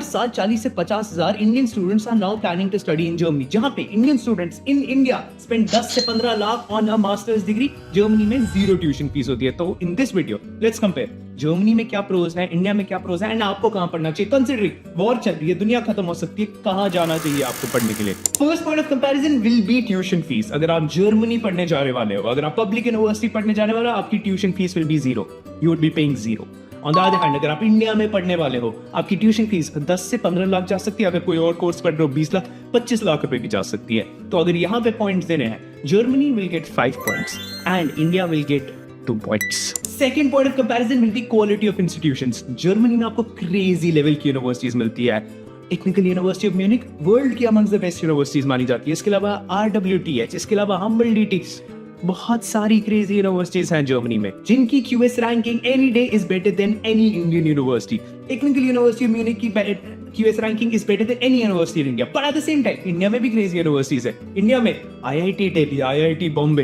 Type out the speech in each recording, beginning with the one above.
साल 40 से 50,000 Indian students are now planning to study in Germany, जहां पे Indian students in India spend 10 से 15 lakh on a master's degree. Germany में zero tuition fees होती है। तो in this video let's compare Germany में क्या प्रोज है, इंडिया में क्या प्रोज है, एंड आपको कहां पढ़ना चाहिए। कंसिडरिंग वॉर चल रही है, दुनिया खत्म हो सकती है, कहां जाना चाहिए आपको पढ़ने के लिए। First point of comparison will be tuition fees. अगर आप जर्मनी पढ़ने जाने वाले हो, अगर आप पब्लिक यूनिवर्सिटी पढ़ने जाने वाले हो, आपकी tuition fees will be zero, you would be paying zero. On the other hand, अगर आप इंडिया में पढ़ने वाले हो, आपकी ट्यूशन फीस 10 से 15 लाख जा सकती है। अगर कोई और कोर्स पढ़ रहे हो 20 लाख 25 लाख रुपए की जा सकती है। तो अगर यहाँ पे पॉइंट्स देने हैं, Germany will get 5 points and India will get 2 points. Second point of comparison will be quality of institutions. Germany में आपको क्रेजी लेवल की यूनिवर्सिटीज मिलती है। Technical University of Munich world की अमंग द बेस्ट यूनिवर्सिटीज मानी जाती है। इसके अलावा RWTH, इसके अलावा हम्बल, बहुत सारी क्रेजी यूनिवर्सिटीज हैं जर्मनी में, जिनकी QS ranking any day is better than any Indian university. Technical University of Munich की QS ranking is better than any university in India. But at the same time India में भी crazy universities है। India में IIT Delhi, IIT Bombay,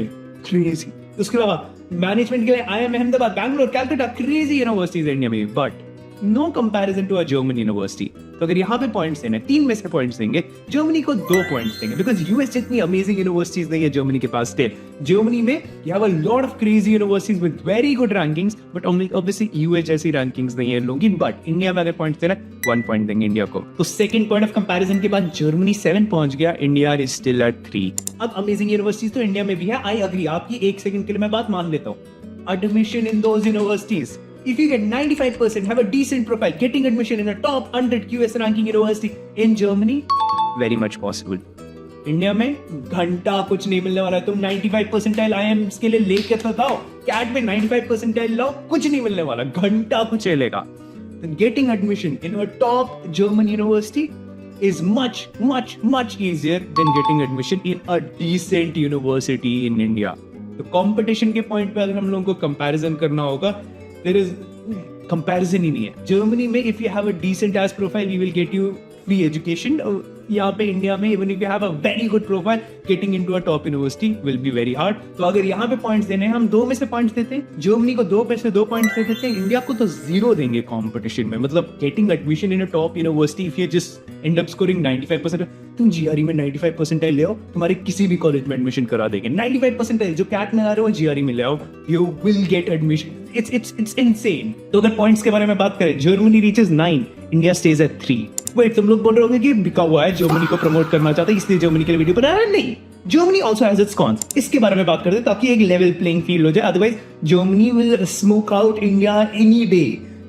crazy. उसके अलावा management के लिए IIM Ahmedabad, Bangalore, Calcutta, crazy universities India में, but no comparison to a German university. तो अगर यहाँ पे पॉइंट्स देने, 3 में से पॉइंट्स देंगे, जर्मनी को 2 पॉइंट्स देंगे, बिकॉज US जितनी अमेजिंग यूनिवर्सिटीज नहीं है जर्मनी के पास स्टिल। जर्मनी में you have a lot of crazy universities with very good rankings, but obviously US जैसी रैंकिंग्स नहीं है इन लोगों की। बट इंडिया में अगर पॉइंट्स देना, 1 पॉइंट देंगे इंडिया को। तो सेकंड पॉइंट ऑफ कंपैरिजन के बाद जर्मनी 7 पहुंच गया, इंडिया इज स्टिल एट 3। अब अमेजिंग यूनिवर्सिटीज तो इंडिया में भी है, आई अग्री। आपकी 1 सेकंड के लिए मैं बात मान लेता हूँ। Admission in those universities, if you get 95%, have a decent profile, getting admission in a top 100 QS ranking university in Germany, very much possible. India में घंटा कुछ नहीं मिलने वाला है। तुम 95 परसेंटाइल IIMs के लिए लेके तो आओ, कैट में 95 परसेंटाइल लाओ, कुछ नहीं मिलने वाला, घंटा कुछ चलेगा। Getting admission in a top German university is much easier than getting admission in a decent university in India. तो कंपटीशन के पॉइंट पे अगर हम लोगों को कंपैरिजन करना होगा, there is comparison ही नहीं है। जर्मनी में if you have a decent ass profile, we will get you free education। यहाँ पे इंडिया में even if you have a very good profile, getting into a top university will be very hard। तो अगर यहाँ पे points देने हैं, हम 2 में से पॉइंट्स देते हैं, जर्मनी को 2 में से 2 पॉइंट्स दे देते हैं, इंडिया को तो 0 देंगे कंपटीशन में। मतलब getting admission in a top university, if you just and up scoring 95%, तुम GRE में 95 परसेंटाइल ले आओ, तुम्हारे किसी भी कॉलेज में एडमिशन करा देंगे। 95 परसेंटाइल जो कैट में आ रहे हो, GRE में ले आओ, you will get admission. It's insane. तो अगर पॉइंट्स के बारे में बात करें, Germany reaches 9, India stays at 3। Wait, तुम लोग बोल रहे होंगे कि बिका हुआ है, जर्मनी को प्रमोट करना चाहता है इसलिए जर्मनी के लिए वीडियो बना रहा है। नहीं, Germany also has its cons. इसके बारे में बात करते हैं ताकि एक लेवल प्लेइंग फील्ड हो जाए। Otherwise Germany will smoke out India any day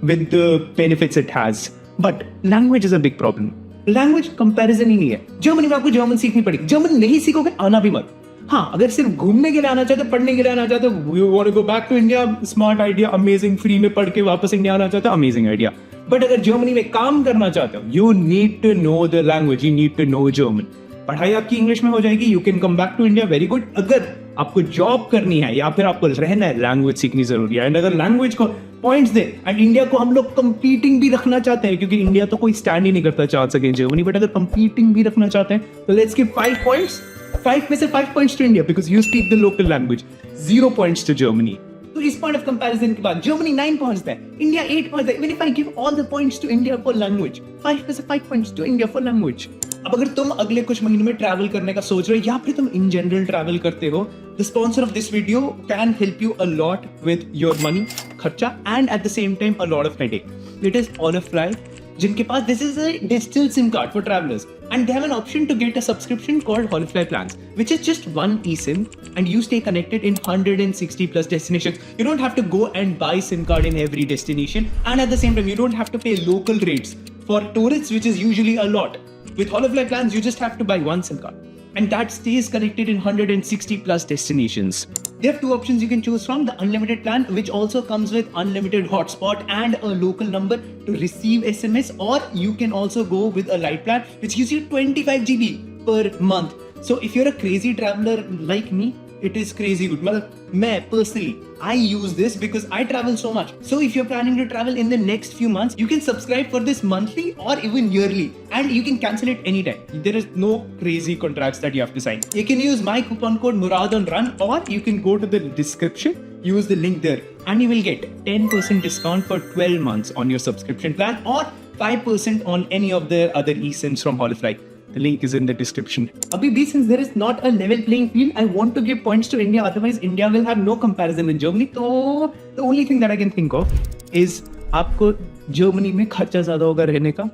with the benefits it has. But language is a big problem. Language comparison ही नहीं है। जर्मनी में आपको जर्मन सीखनी पड़ेगी। जर्मन नहीं सीखोगे, आना भी मत। हाँ, अगर सिर्फ घूमने के लिए आना चाहते हो, पढ़ने के लिए आना चाहते हो, you want to go back to India, smart idea, amazing, free में पढ़ के वापस इंडिया आना चाहते हो, अमेजिंग आइडिया। बट अगर जर्मनी में काम करना चाहते हो, you need to know the language, you need to know German. पढ़ाई आपकी इंग्लिश में हो जाएगी, you can come back to India, very good. अगर आपको जॉब करनी है या फिर आपको रहना है, लैंग्वेज सीखनी जरूरी है। एंड अगर लैंग्वेज को पॉइंट्स दे, एंड इंडिया को हम लोग कंपीटिंग भी रखना चाहते हैं, क्योंकि इंडिया तो कोई स्टैंड ही नहीं करता चांस अगेंस्ट जर्मनी, बट अगर कंपीटिंग भी रखना चाहते हैं तो लेट्स गिव 5 पॉइंट्स। 5 में से 5 points to India because you speak the local language, 0 points to Germany. तो इस पॉइंट ऑफ कंपैरिजन के बाद जर्मनी 9 पहुंचता है, इंडिया 8 पहुंचता है। Even if I give all the points to India for language, 5 में से 5 points to India for language. अब अगर तुम अगले कुछ महीनों में ट्रैवल करने का सोच रहे हो या फिर तुम इन जनरल ट्रैवल करते हो, the sponsor of this video can help you a lot with your money खर्चा and at the same time a lot of headache. It is Holofly, जिनके पास this is a digital SIM card for travellers, and they have an option to get a subscription called Holofly Plans, which is just 1 eSIM and you stay connected in 160 plus destinations. You don't have to go and buy SIM card in every destination, and at the same time you don't have to pay local rates for tourists, which is usually a lot. With Holofly Plans you just have to buy 1 SIM card and that stays connected in 160 plus destinations. There are 2 options you can choose from: the unlimited plan, which also comes with unlimited hotspot and a local number to receive SMS, or you can also go with a light plan which gives you 25 GB per month. So if you're a crazy traveler like me, it is crazy good. मैं personally, I use this because I travel so much. So if you're planning to travel in the next few months, you can subscribe for this monthly or even yearly, and you can cancel it anytime. There is no crazy contracts that you have to sign. You can use my coupon code Murad on Run, or you can go to the description, use the link there, and you will get 10% discount for 12 months on your subscription plan, or 5% on any of the other eSIMs from Holify. The link is in the description. Abhi bhi, since there is not a level playing field, I want to give points to India. Otherwise, India will have no comparison with Germany. So the only thing that I can think of is आपको Germany में खर्चा ज़्यादा होगा रहने का.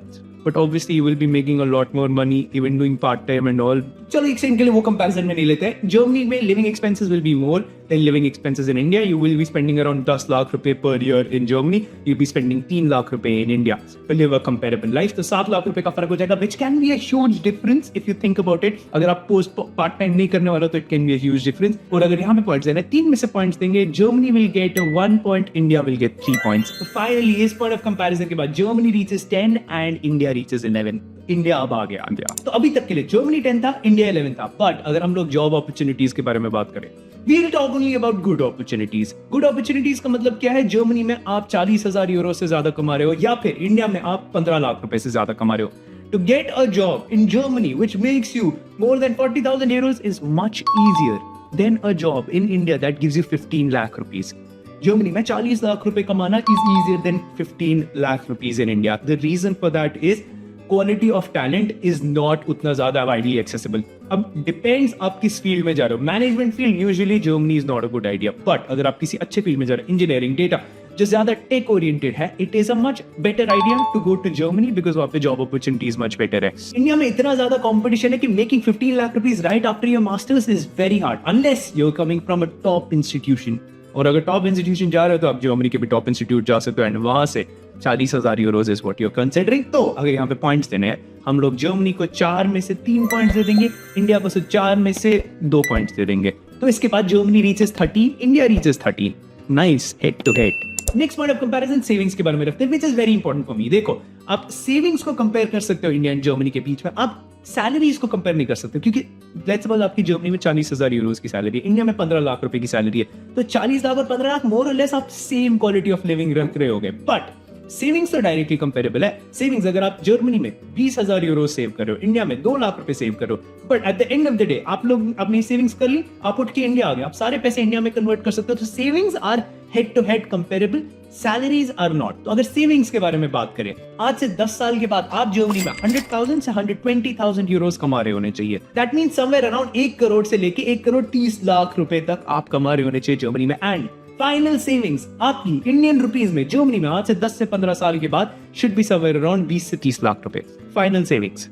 But obviously you will be making a lot more money even doing part time and all. चलो एक second के लिए वो कंपैरिजन में नहीं लेते हैं. Germany में living expenses will be more than living expenses in India. You will be spending around 10 lakh रुपए per year in Germany. You'll be spending 3 lakh रुपए in India to live a comparable life. तो 7 लाख रुपए का फर्क हो जाएगा, which can be a huge difference if you think about it. अगर आप पोस्ट पार्ट टाइम नहीं करने वाला तो it can be a huge difference. और अगर यहाँ पे पॉइंट्स देना, 3 में से पॉइंट्स देंगे, Germany will get 1 point, India will get 3 points. So finally इस point of comparison के बाद Germany reaches 10 and India reaches 11. India अब आ गया. तो अभी तक के लिए जर्मनी 10 था, इंडिया 11 था. बट अगर हम लोग जॉब अपॉर्चुनिटीज के बारे में बात करें, we will talk only about good opportunities. Good opportunities का मतलब क्या है? जर्मनी में आप 40,000 यूरो से ज्यादा कमा रहे हो, या फिर इंडिया में आप 15 लाख रुपए से ज्यादा कमा रहे हो. To get a job in Germany which makes you more than 40,000 euros is much easier than a job in India that gives you 15 lakh rupees. Germany में 40 लाख रुपए कमाना is easier than 15 lakh rupees in India. The reason for that is quality of talent is not उतना ज्यादा widely accessible. अब depends आप किस field में जा रहे हो. Management field usually Germany is not a good idea. But अगर आप किसी अच्छे फील्ड में जा रहे हो, इंजीनियरिंग, डेटा, जो ज्यादा टेक ओरिएंटेड है, it is a much better idea to go to Germany because वहां पे जॉब अपॉर्चुनिटीज मच बेटर है. इंडिया में इतना ज्यादा कॉम्पिटिशन है कि making 15 lakh rupees right after your master's is very hard unless you are coming from a top institution. और अगर टॉप इंस्टीट्यूशन जा रहे हो तो आप जर्मनी के भी टॉप इंस्टीट्यूट जा सकते हो एंड वहां से 40,000 euros is what you are considering. तो अगर यहाँ पे पॉइंट्स देने हैं, हम लोग जर्मनी को 4 में से 3 पॉइंट्स दे देंगे, इंडिया को 4 में से 2 पॉइंट्स दे देंगे. तो इसके बाद Germany reaches 13, India reaches 13. Nice, head to head. Next point of comparison savings के बारे में रखते हैं, which is very important for me. देखो, आप सेविंग्स को कंपेयर कर सकते हो इंडिया एंड जर्मनी के बीच में. आप सैलरीज को कंपेयर नहीं कर सकते क्योंकि लेट्स सपोज आपकी जर्मनी में 40,000 यूरोज की सैलरी है, इंडिया में 15 लाख रुपए की सैलरी है. तो 40 लाख और 15 लाख मोर और लेस आप सेम क्वालिटी ऑफ लिविंग रख रहे होगे. बट सेविंग्स तो डायरेक्टली कंपेरेबल है. सेविंग्स अगर आप जर्मनी में 20,000 यूरो सेव कर रहे हो, इंडिया में 2 लाख रुपए सेव कर रहे हो, but at the end of the day आप लोग अपनी सेविंग्स कर ली, आप उठ के इंडिया आ गए, आप सारे पैसे इंडिया में कन्वर्ट कर सकते हो. तो savings are head to head comparable, salaries are not. तो अगर सेविंग्स के बारे में बात करें, आज से 10 साल के बाद आप जर्मनी में 100,000 से 120,000 यूरोज कमा रहे होने चाहिए. That means somewhere around 1 crore से लेके 1 करोड़ 30 लाख रुपए तक आप कमा रहे होने चाहिए जर्मनी में. एंड फाइनल सेविंग्स आपकी इंडियन रुपीज में जर्मनी में आज से 10 से 15 साल के बाद शुड बी समवेयर अराउंड 20 से 30 लाख रुपए फाइनल सेविंग्स.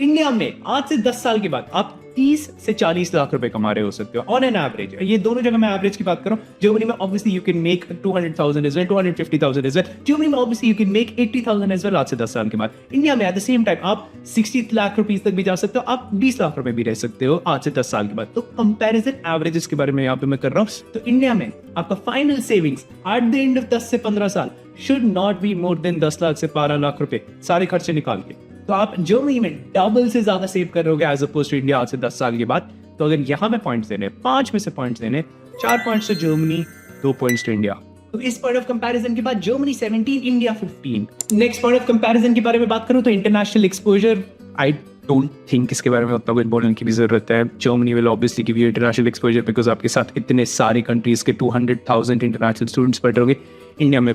इंडिया में आज से 10 साल के बाद आप 30 से 40 लाख रुपए कमा रहे हो सकते हो ऑन एन एवरेज. ये दोनों जगह मैं एवरेज की बात कर रहा हूँ. जर्मनी में obviously you can make 200,000 as well, 250,000 as well. Germany में obviously you can make 80,000 as well आज से 10 साल के बाद. इंडिया में एट द सेम टाइम आप 60 लाख रुपीज तक भी जा सकते हो, आप 20 लाख रुपए भी रह सकते हो आज से 10 साल के बाद. तो कंपैरिजन एवरेजेस के बारे में यहाँ पे मैं कर रहा हूँ. तो इंडिया में आपका final savings at the end of 10 से 15 साल should not be more than 10 lakh से 12 लाख रुपए सारे खर्चे निकाल के. तो आप जर्मनी में डबल से ज्यादा सेव कर रहे हो एज अपोज टू इंडिया आज से 10 साल के बाद. तो अगर यहाँ पे पॉइंट्स देने, 5 में से पॉइंट्स देने, 4 points to Germany, 2 points to India. तो इस पॉइंट ऑफ कंपैरिजन के बाद Germany 17, India 15. Next point of comparison के बारे में बात करूं तो international exposure, I don't think इसके बारे में उतना कुछ बोलने की भी जरूरत है. Germany will obviously give you international exposure because आपके साथ इतने सारे कंट्रीज के 200,000 इंटरनेशनल स्टूडेंट्स पढ़ रहे होंगे. इंडिया में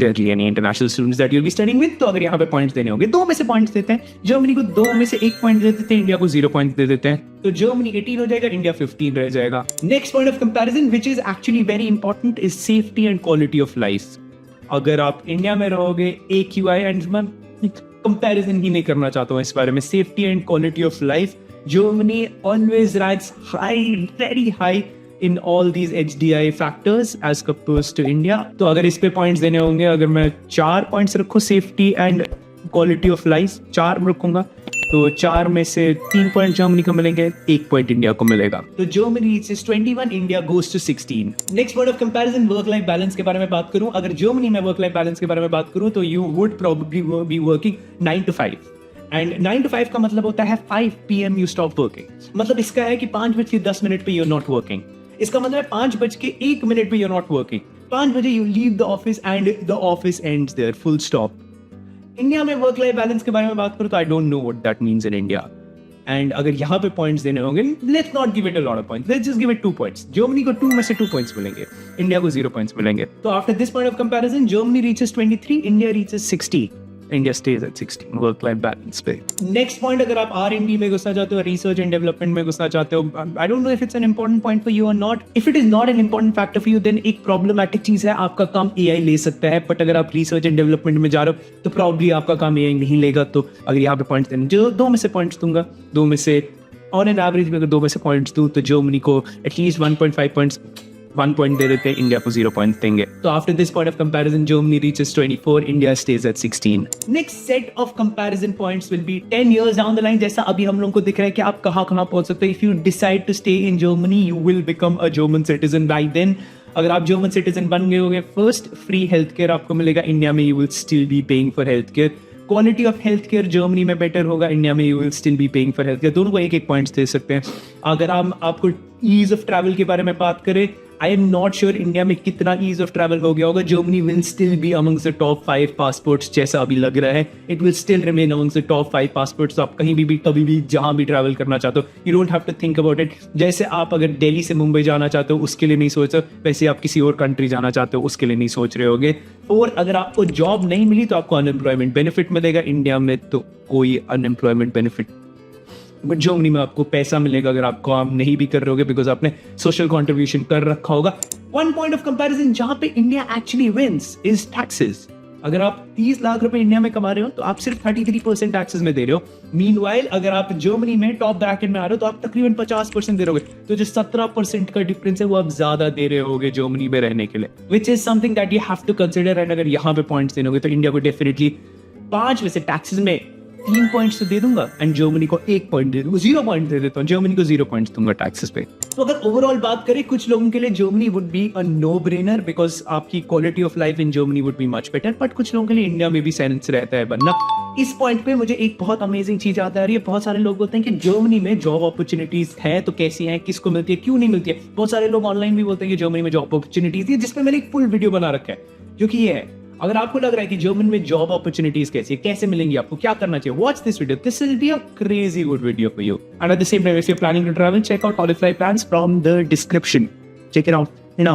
rarely any international students that you'll be studying with. तो अगर यहाँ पे पॉइंट्स देने होंगे, 2 में से पॉइंट्स देते हैं. जर्मनी को 2 में से 1 पॉइंट दे देते हैं, इंडिया को 0 पॉइंट दे देते हैं. तो जर्मनी 18 हो जाएगा, इंडिया 15 रह जाएगा. Next point of comparison which is actually very important is safety and quality of life. अगर आप इंडिया में रहोगे, AQI एंड मैं कंपैरिजन ही नहीं करना चाहता हूँ इस बारे में. Safety and quality of life, Germany always ranks high, very high in all these HDI factors as compared to India. तो अगर इस पे पॉइंट्स देने होंगे, अगर मैं 4 पॉइंट्स रखूं safety and quality of life, 4 रखूंगा, तो 4 में से 3 पॉइंट जर्मनी को मिलेंगे, 1 पॉइंट इंडिया को मिलेगा. तो Germany reaches 21, India goes to 16. Next point of comparison work life balance के बारे में बात करूं. अगर जर्मनी में वर्क लाइफ बैलेंस के बारे में बात करूं तो you would probably be working 9 to 5. And 9 to 5 का मतलब होता है 5 PM यू स्टॉप वर्किंग. मतलब इसका है कि 5:10 पे यू आर नॉट वर्किंग. इसका मतलब है 5:01 पे you're not working. 5 बजे you leave the office and the office ends there, full stop. India में वर्क लाइफ बैलेंस के बारे में बात करूं तो I don't know what that means in India. And अगर यहाँ पे पॉइंट्स देने होंगे, let's not give it a lot of points. Let's just give it 2 points. Germany को 2 में से 2 points मिलेंगे, इंडिया को 0 points मिलेंगे. तो after this point of comparison, Germany reaches 23, India reaches 60. India stays at 16 work life balance पे। Next point, अगर आप R&D में घुसना चाहते हो, रिसर्च एंड डेवलपमेंट में घुसना चाहते हो, I don't know if it's an important point for you और not. If it is not an important factor for you, then एक प्रॉब्लमैटिक चीज है, आपका काम AI ले सकता है। बट अगर आप रिसर्च एंड डेवलपमेंट में जा रहे हो तो प्रॉब्ली आपका काम AI नहीं लेगा। तो अगर यहाँ पे पॉइंट्स देने, जो 2 में से पॉइंट्स दूंगा, 2 में से ऑन एन एवरेज में अगर 2 में से पॉइंट्स दूं तो जर्मनी को एटलीस्ट 1.5 पॉइंट्स, 1 पॉइंट दे देते हैं, इंडिया को 0 पॉइंट देंगे। तो after this point of comparison Germany reaches 24, India stays at 16। Next set of comparison points will be 10 years down the line. जैसा अभी हम लोगों को दिख रहा है कि आप कहाँ पहुंच सकते हो। If you decide to stay in Germany, you will become a German citizen by then. अगर आप जर्मन सिटीजन बन गए होगे, फर्स्ट फ्री हेल्थ केयर आपको मिलेगा। इंडिया में you will still be paying for health care. Quality of health care Germany में better होगा, इंडिया में you will still be paying for health care. दोनों को एक पॉइंट्स दे सकते हैं। अगर हम आपको ईज ऑफ ट्रैवल के बारे में बात करें, I am not sure India में कितना ईज ऑफ ट्रैवल हो गया होगा। Germany will still be amongst the top 5 passports, जैसा अभी लग रहा है। It will still remain amongst the top 5 passports. आप कहीं भी कभी भी जहां भी ट्रैवल करना चाहते हो, you don't have to think about it. जैसे आप अगर दिल्ली से मुंबई जाना चाहते हो उसके लिए नहीं सोच रहे, वैसे आप किसी और कंट्री जाना चाहते हो उसके लिए नहीं सोच रहे होगे। और अगर आपको जॉब नहीं मिली तो आपको अनएम्प्लॉयमेंट बेनिफिट मिलेगा। इंडिया में तो कोई अनएम्प्लॉयमेंट बेनिफिट, बट जर्मनी में आपको पैसा मिलेगा अगर आप काम नहीं भी कर रहे होगे, बिकॉज आपने सोशल कंट्रीब्यूशन कर रखा होगा। वन पॉइंट ऑफ कंपैरिजन जहां पे India actually wins is taxes. अगर आप 30 लाख रुपए इंडिया में कमा रहे हो तो आप सिर्फ 33% टैक्सेस में दे रहे हो। मीनवाइल अगर आप जर्मनी में टॉप ब्रैकेट में आ रहे हो तो आप तकरीबन 50% दे रहे होगे। तो जो 17% का डिफरेंस है वो आप ज्यादा दे रहे होगे जर्मनी में रहने के लिए, which is something that you have to consider. And अगर यहाँ पे पॉइंट्स देने होगे तो इंडिया को डेफिनेटली 5 में से टैक्सेस में 3 पॉइंट्स तो दे दूंगा एंड जर्मनी को 1 पॉइंट दे दूंगा, 0 पॉइंट दे देता हूँ, जर्मनी को 0 पॉइंट्स दूंगा टैक्सेस पे। तो अगर ओवरऑल बात करें, कुछ लोगों के लिए Germany would be a no brainer because आपकी quality of life in Germany would be much better. But कुछ लोगों के लिए इंडिया में भी सेंस रहता है बनना। इस पॉइंट पे मुझे एक बहुत अमेजिंग चीज याद आ रही है। बहुत सारे लोग बोलते हैं कि जर्मनी में जॉब अपॉर्चुनिटीज है तो कैसी है, किसको मिलती है, क्यों नहीं मिलती है। बहुत सारे लोग ऑनलाइन भी बोलते हैं कि जर्मनी में जॉब अपॉर्चुनिटीज है, जिसपे मैंने एक फुल वीडियो बना रखा है जो कि ये है। अगर आपको लग रहा है कि जर्मन में जॉब अपॉर्चुनिटीज कैसे मिलेंगी, आपको क्या करना चाहिए, watch this video. This will be a crazy good video for you. And at the same time, if you are planning to travel, check out Qualify plans from the description. Check it out now.